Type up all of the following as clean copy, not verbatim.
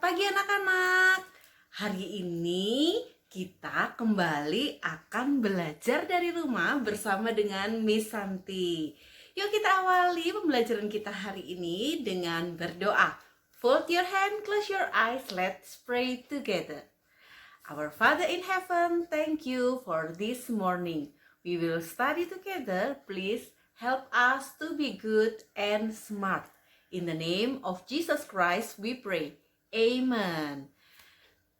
pagi anak-anak. Hari ini kita kembali akan belajar dari rumah bersama dengan Miss Santi. Yuk kita awali pembelajaran kita hari ini dengan berdoa. Fold your hand, close your eyes, let's pray together. Our Father in heaven, thank you for this morning. We will study together. Please help us to be good and smart. In the name of Jesus Christ we pray. Amen.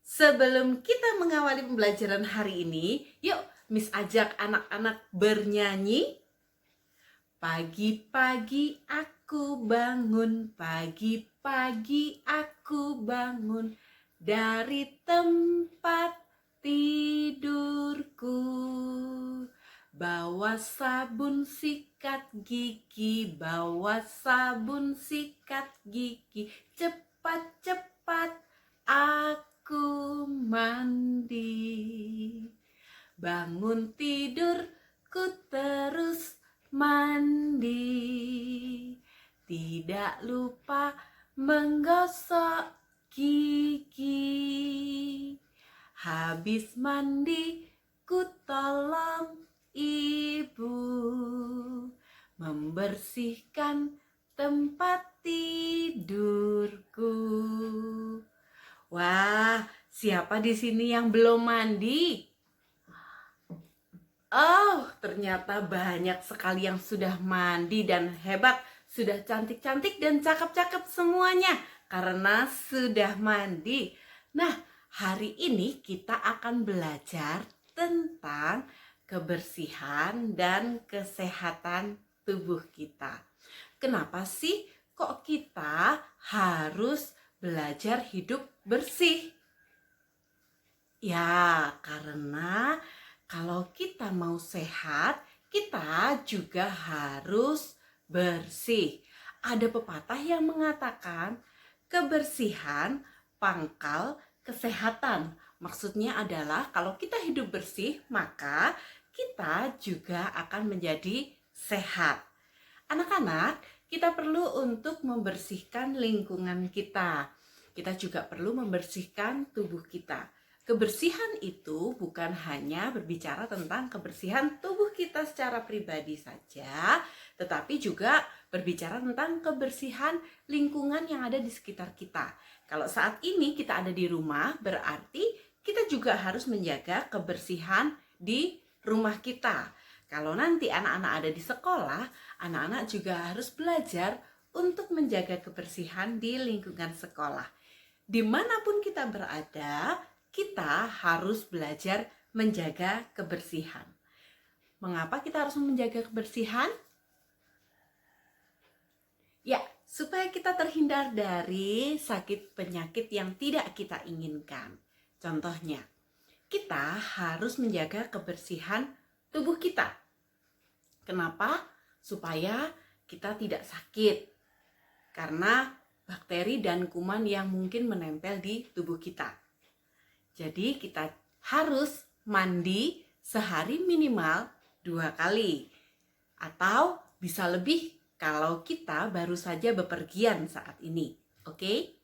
Sebelum kita mengawali pembelajaran hari ini, yuk Miss ajak anak-anak bernyanyi. Pagi-pagi aku bangun, pagi-pagi aku bangun dari tempat tidurku. Bawa sabun sikat gigi, bawa sabun sikat gigi. Cepat-cepat aku mandi. Bangun tidurku terus mandi. Tidak lupa menggosok gigi. Habis mandi ku tolong ibu membersihkan tempat tidurku. Wah, siapa di sini yang belum mandi? Oh, ternyata banyak sekali yang sudah mandi dan hebat, sudah cantik-cantik dan cakep-cakep semuanya karena sudah mandi. Nah, hari ini kita akan belajar tentang kebersihan dan kesehatan tubuh kita. Kenapa sih kok kita harus belajar hidup bersih? Ya, karena kalau kita mau sehat, kita juga harus bersih. Ada pepatah yang mengatakan kebersihan pangkal kesehatan. Maksudnya adalah kalau kita hidup bersih, maka kita juga akan menjadi sehat. Anak-anak, kita perlu untuk membersihkan lingkungan kita. Kita juga perlu membersihkan tubuh kita. Kebersihan itu bukan hanya berbicara tentang kebersihan tubuh kita secara pribadi saja, tetapi juga berbicara tentang kebersihan lingkungan yang ada di sekitar kita. Kalau saat ini kita ada di rumah, berarti kita juga harus menjaga kebersihan di rumah kita. Kalau nanti anak-anak ada di sekolah, anak-anak juga harus belajar untuk menjaga kebersihan di lingkungan sekolah. Dimanapun kita berada, kita harus belajar menjaga kebersihan. Mengapa kita harus menjaga kebersihan? Ya, supaya kita terhindar dari sakit penyakit yang tidak kita inginkan. Contohnya, kita harus menjaga kebersihan tubuh kita. Kenapa? Supaya kita tidak sakit. Karena bakteri dan kuman yang mungkin menempel di tubuh kita. Jadi kita harus mandi sehari minimal 2 kali. Atau bisa lebih kalau kita baru saja bepergian saat ini. Oke?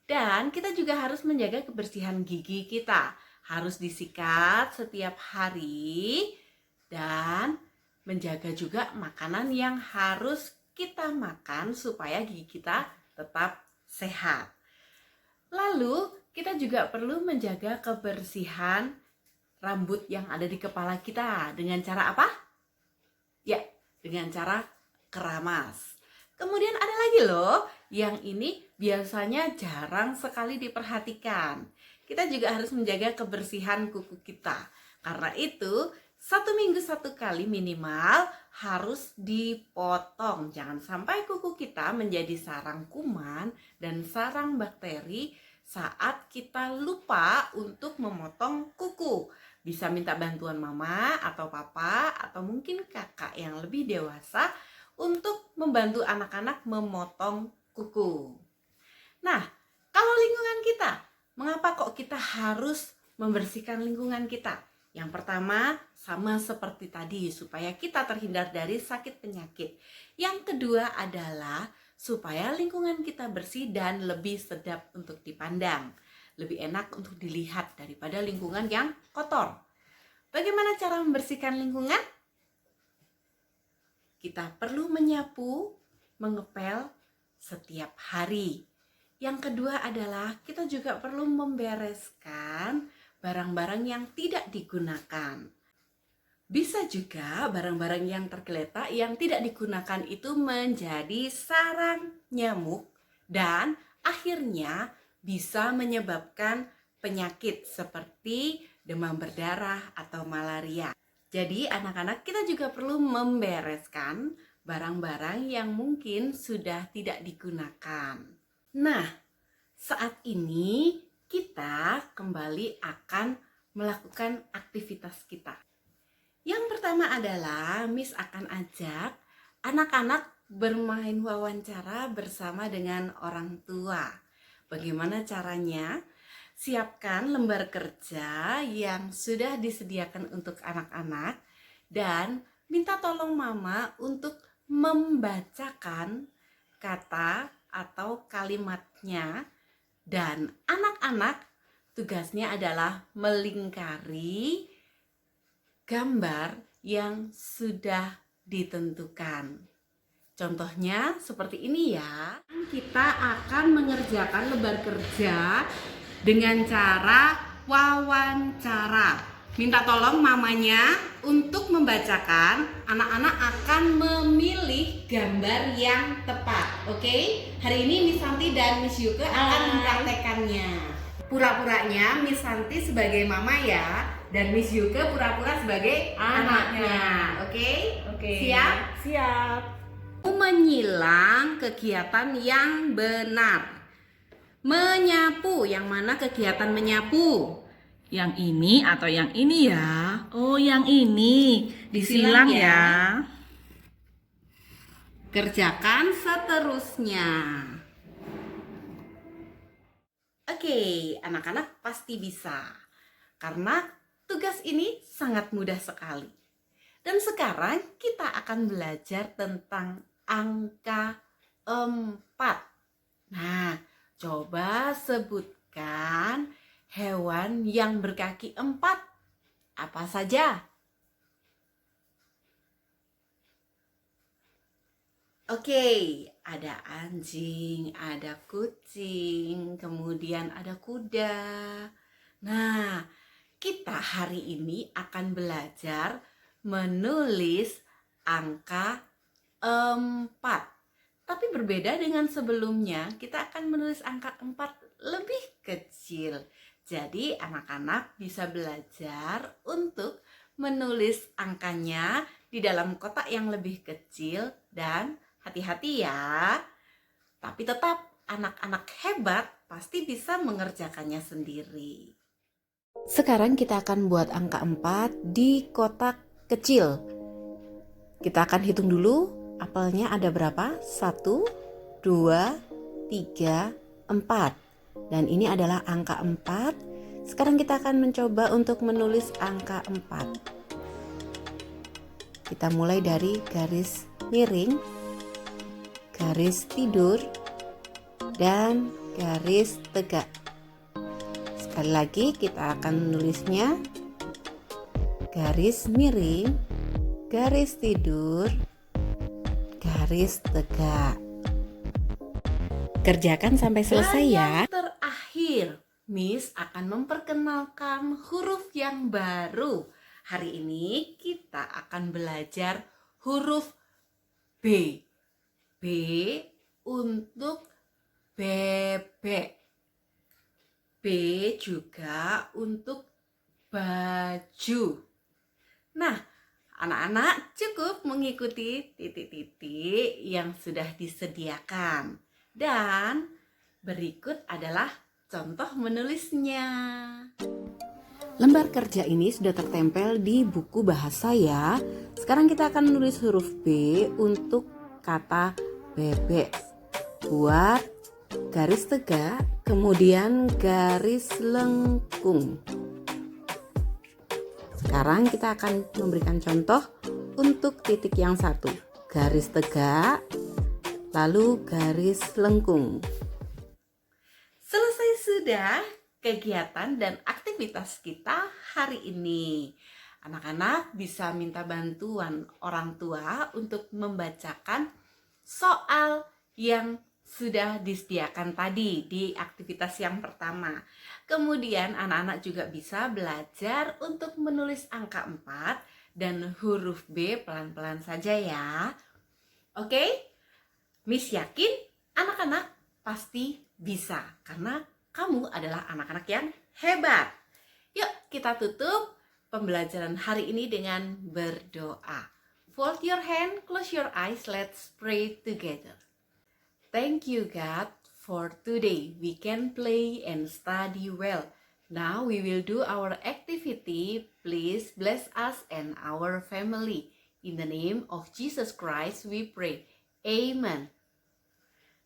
Dan kita juga harus menjaga kebersihan gigi kita. Harus disikat setiap hari dan menjaga juga makanan yang harus kita makan supaya gigi kita tetap sehat. Lalu kita juga perlu menjaga kebersihan rambut yang ada di kepala kita. Dengan cara apa? Ya, dengan cara keramas. Kemudian ada lagi loh, yang ini biasanya jarang sekali diperhatikan. Kita juga harus menjaga kebersihan kuku kita. Karena itu, 1 minggu 1 kali minimal harus dipotong. Jangan sampai kuku kita menjadi sarang kuman dan sarang bakteri saat kita lupa untuk memotong kuku. Bisa minta bantuan mama atau papa atau mungkin kakak yang lebih dewasa untuk membantu anak-anak memotong kuku. Nah, kalau lingkungan kita, mengapa kok kita harus membersihkan lingkungan kita? Yang pertama, sama seperti tadi, supaya kita terhindar dari sakit penyakit. Yang kedua adalah supaya lingkungan kita bersih dan lebih sedap untuk dipandang. Lebih enak untuk dilihat daripada lingkungan yang kotor. Bagaimana cara membersihkan lingkungan? Kita perlu menyapu, mengepel setiap hari. Yang kedua adalah kita juga perlu membereskan barang-barang yang tidak digunakan. Bisa juga barang-barang yang tergeletak yang tidak digunakan itu menjadi sarang nyamuk dan akhirnya bisa menyebabkan penyakit seperti demam berdarah atau malaria. Jadi anak-anak kita juga perlu membereskan barang-barang yang mungkin sudah tidak digunakan. Nah, saat ini kita kembali akan melakukan aktivitas kita. Yang pertama adalah Miss akan ajak anak-anak bermain wawancara bersama dengan orang tua. Bagaimana caranya? Siapkan lembar kerja yang sudah disediakan untuk anak-anak dan minta tolong mama untuk membacakan kata atau kalimatnya, dan anak-anak tugasnya adalah melingkari gambar yang sudah ditentukan. Contohnya seperti ini ya. Kita akan mengerjakan lembar kerja dengan cara wawancara. Minta tolong mamanya untuk membacakan. Anak-anak akan memilih gambar yang tepat. Oke? Hari ini Miss Santi dan Miss Yuke akan mempraktekannya. Pura-puranya Miss Santi sebagai mama ya, dan Miss Yuke pura-pura sebagai anaknya. Oke? Siap? Siap. Menyilang kegiatan yang benar. Menyapu, yang mana kegiatan menyapu? Yang ini atau yang ini ya? Oh, yang ini. Disilang ya. Kerjakan seterusnya. Oke, anak-anak pasti bisa. Karena tugas ini sangat mudah sekali. Dan sekarang kita akan belajar tentang angka 4. Nah, coba sebutkan hewan yang berkaki 4. Apa saja? Oke, ada anjing, ada kucing, kemudian ada kuda. Nah, kita hari ini akan belajar menulis angka 4. Tapi berbeda dengan sebelumnya, kita akan menulis angka 4 lebih kecil. Jadi anak-anak bisa belajar untuk menulis angkanya di dalam kotak yang lebih kecil, dan hati-hati ya. Tapi tetap anak-anak hebat pasti bisa mengerjakannya sendiri. Sekarang kita akan buat angka 4 di kotak kecil. Kita akan hitung dulu apelnya ada berapa? 1, 2, 3, 4. Dan ini adalah angka 4. Sekarang kita akan mencoba untuk menulis angka 4. Kita mulai dari garis miring, garis tidur, dan garis tegak. Sekali lagi kita akan menulisnya garis miring, garis tidur, garis tegak. Kerjakan sampai selesai ya. Yang terakhir, Miss akan memperkenalkan huruf yang baru. Hari ini kita akan belajar huruf B. B untuk bebek. B juga untuk baju. Nah, anak-anak cukup mengikuti titik-titik yang sudah disediakan. Dan berikut adalah contoh menulisnya. Lembar kerja ini sudah tertempel di buku bahasa ya. Sekarang kita akan menulis huruf B untuk kata bebek. Buat garis tegak, kemudian garis lengkung. Sekarang kita akan memberikan contoh untuk titik yang satu. Garis tegak, lalu garis lengkung. Selesai sudah kegiatan dan aktivitas kita hari ini. Anak-anak bisa minta bantuan orang tua untuk membacakan soal yang sudah disediakan tadi di aktivitas yang pertama. Kemudian anak-anak juga bisa belajar untuk menulis angka 4 dan huruf B pelan-pelan saja ya. Oke? Miss yakin anak-anak pasti bisa karena kamu adalah anak-anak yang hebat. Yuk kita tutup pembelajaran hari ini dengan berdoa. Fold your hand, close your eyes, let's pray together. Thank you God for today. We can play and study well. Now we will do our activity. Please bless us and our family. In the name of Jesus Christ we pray. Amen.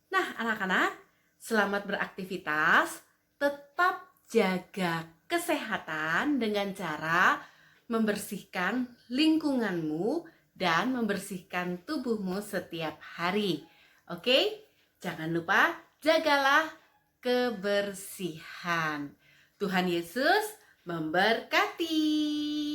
Nah anak-anak, selamat beraktivitas. Tetap jaga kesehatan dengan cara membersihkan lingkunganmu dan membersihkan tubuhmu setiap hari. Oke? Jangan lupa jagalah kebersihan. Tuhan Yesus memberkati.